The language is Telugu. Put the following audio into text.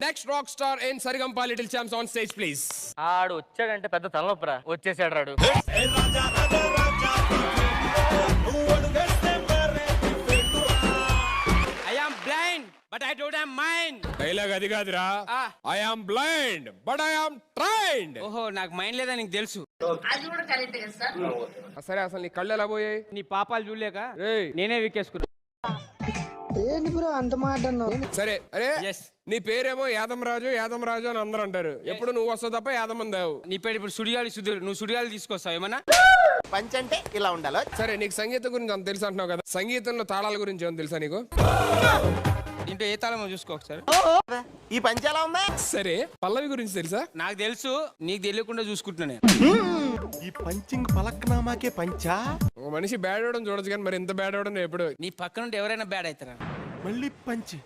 Next rock star in Sarigamapa little champs on stage please. ఆడు వచ్చాడంటే పెద్ద తలనొప్పరా. వచ్చేసాడు రాడు. But I don't have mind. Dialogue అది కాదురా. I am blind but I am trained. ఓహో నాకు మైండ్ లేదా నీకు తెలుసు. సరే అసలు నీ కళ్ళు ఎలా పోయాయి? నీ పాపాలు చూడలేక రేయ్ నేనే విక్కేసుకున్నా. ఏంటి బ్రో అంత మాట అన్నావు? సరే అరే Yes. నీ పేరేమో యాదం రాజు అని అందరూ అంటారు. ఎప్పుడు నువ్వు వస్తావు తప్ప యాదం అందావు. నీ పేరు ఇప్పుడు సుడిగాలి సుధీర్. నువ్వు సుడిగాలి తీసుకొస్తావు ఏమన్నా? పంచ్ అంటే ఇలా ఉండాలి. సరే నీకు సంగీతం గురించి అంత తెలుసు అంటున్నావు కదా, సంగీతంలో తాళాల గురించి ఏమో తెలుసా నీకు? ఇంట్లో ఏ తాళమో చూసుకో ఒకసారి. ఈ పంచ్ ఎలా ఉందా? సరే పల్లవి గురించి తెలుసా? నాకు తెలుసు, నీకు తెలియకుండా చూసుకుంటున్నా నేను. ఈ పంచింగ్ పలక్నామాకే పంచా? ఒక మనిషి బ్యాడ్ అవడం చూడొచ్చు కానీ మరి ఇంత బ్యాడ్ అవడం ఎప్పుడు? నీ పక్కన ఉంటే ఎవరైనా బ్యాడ్ అవుతారా? మళ్ళీ పంచ్